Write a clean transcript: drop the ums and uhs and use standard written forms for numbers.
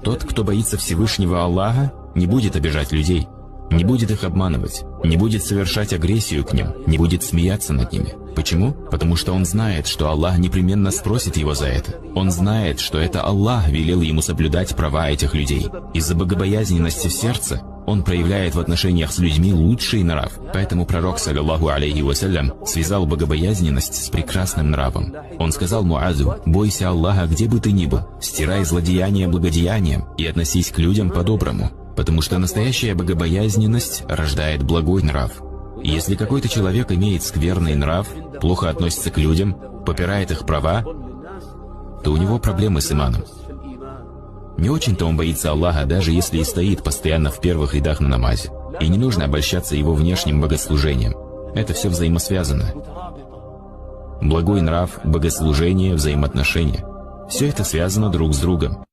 Тот, кто боится Всевышнего Аллаха, не будет обижать людей, не будет их обманывать, не будет совершать агрессию к ним, не будет смеяться над ними. Почему? Потому что он знает, что Аллах непременно спросит его за это. Он знает, что это Аллах велел ему соблюдать права этих людей. Из-за богобоязненности в сердце он проявляет в отношениях с людьми лучший нрав. Поэтому пророк, саллаллаху алейхи вассалям, связал богобоязненность с прекрасным нравом. Он сказал Муазу: «Бойся Аллаха, где бы ты ни был, стирай злодеяние благодеянием и относись к людям по-доброму, потому что настоящая богобоязненность рождает благой нрав». И если какой-то человек имеет скверный нрав, плохо относится к людям, попирает их права, то у него проблемы с иманом. Не очень-то он боится Аллаха, даже если и стоит постоянно в первых рядах на намазе. И не нужно обольщаться его внешним богослужением. Это все взаимосвязано. Благой нрав, богослужение, взаимоотношения — все это связано друг с другом.